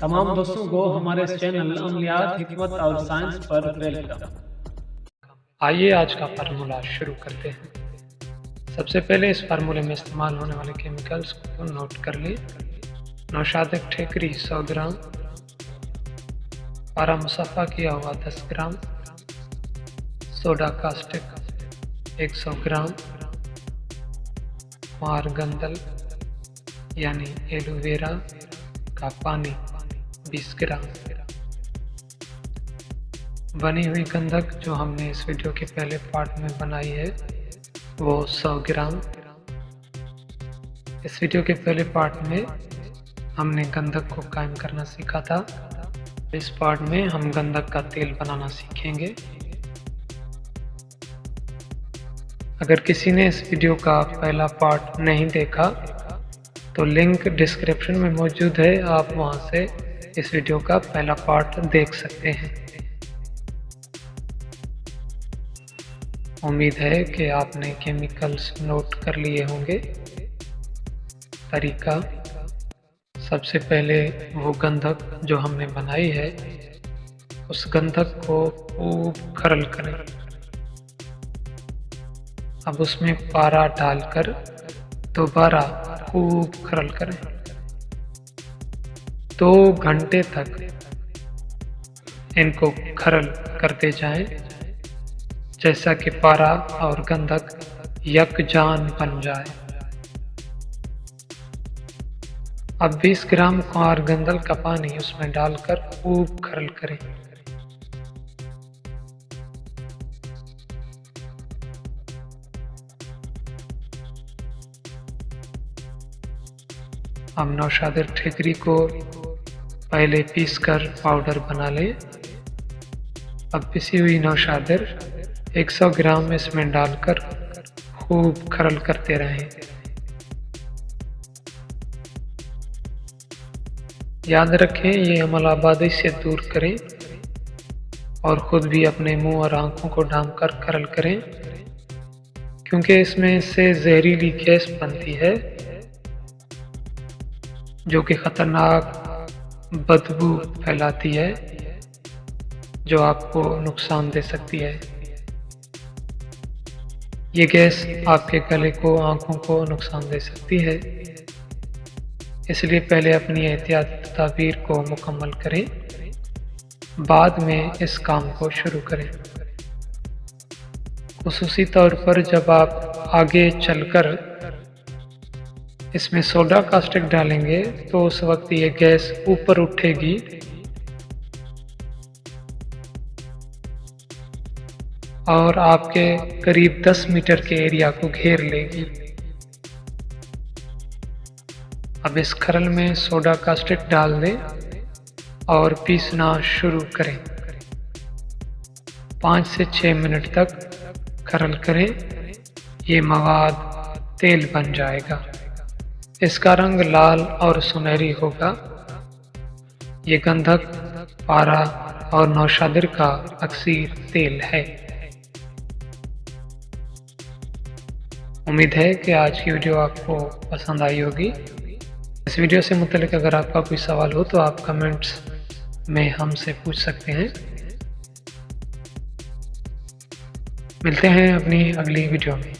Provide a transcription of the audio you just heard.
तमाम दोस्तों को हमारे चैनल अमलियात हिकमत और साइंस पर वेलकम। आइए आज का फार्मूला शुरू करते हैं। सबसे पहले इस फार्मूले में इस्तेमाल होने वाले केमिकल्स को नोट कर लें। नौशाद ठेकरी 100 ग्राम, पारा मुसफ़ा किया हुआ 10 ग्राम, सोडा कास्टिक 100 ग्राम, कुमार गंदल यानी एलोवेरा का पानी 20 ग्राम। बनी हुई गंधक जो हमने इस वीडियो के पहले पार्ट में बनाई है वो 100 ग्राम। इस वीडियो के पहले पार्ट में हमने गंधक को कायम करना सीखा था। इस पार्ट में हम गंधक का तेल बनाना सीखेंगे। अगर किसी ने इस वीडियो का पहला पार्ट नहीं देखा तो लिंक डिस्क्रिप्शन में मौजूद है, आप वहां से इस वीडियो का पहला पार्ट देख सकते हैं। उम्मीद है कि आपने केमिकल्स नोट कर लिए होंगे। तरीका, सबसे पहले वो गंधक जो हमने बनाई है उस गंधक को खूब खरल करें। अब उसमें पारा डालकर दोबारा खूब खरल करें। 2 घंटे तक इनको खरल करते जाएं, जैसा कि पारा और गंधक यकजान बन जाए। अब 20 ग्राम कुमार गंदल का पानी उसमें डालकर खूब खरल करें। हम नौशाद ठेकरी को पहले पीसकर पाउडर बना लें। अब पिसी हुई नौशादर 100 ग्राम इसमें डालकर खूब खरल करते रहें। याद रखें ये अमल आबादी से दूर करें और ख़ुद भी अपने मुंह और आंखों को ढांपकर खरल करें, क्योंकि इसमें से जहरीली गैस बनती है जो कि ख़तरनाक बदबू फैलाती है, जो आपको नुकसान दे सकती है। ये गैस आपके गले को, आंखों को नुकसान दे सकती है, इसलिए पहले अपनी एहतियाती तदबीर को मुकम्मल करें, बाद में इस काम को शुरू करें। खुसूसी तौर पर जब आप आगे चलकर इसमें सोडा कास्टिक डालेंगे तो उस वक्त ये गैस ऊपर उठेगी और आपके करीब 10 मीटर के एरिया को घेर लेगी। अब इस खरल में सोडा कास्टिक डाल दें और पीसना शुरू करें। 5 से 6 मिनट तक खरल करें। ये मवाद तेल बन जाएगा। इसका रंग लाल और सुनहरी होगा। ये गंधक, पारा और नौशादिर का अक्सीर तेल है। उम्मीद है कि आज की वीडियो आपको पसंद आई होगी। इस वीडियो से मुतल्लिक अगर आपका कोई सवाल हो तो आप कमेंट्स में हमसे पूछ सकते हैं। मिलते हैं अपनी अगली वीडियो में।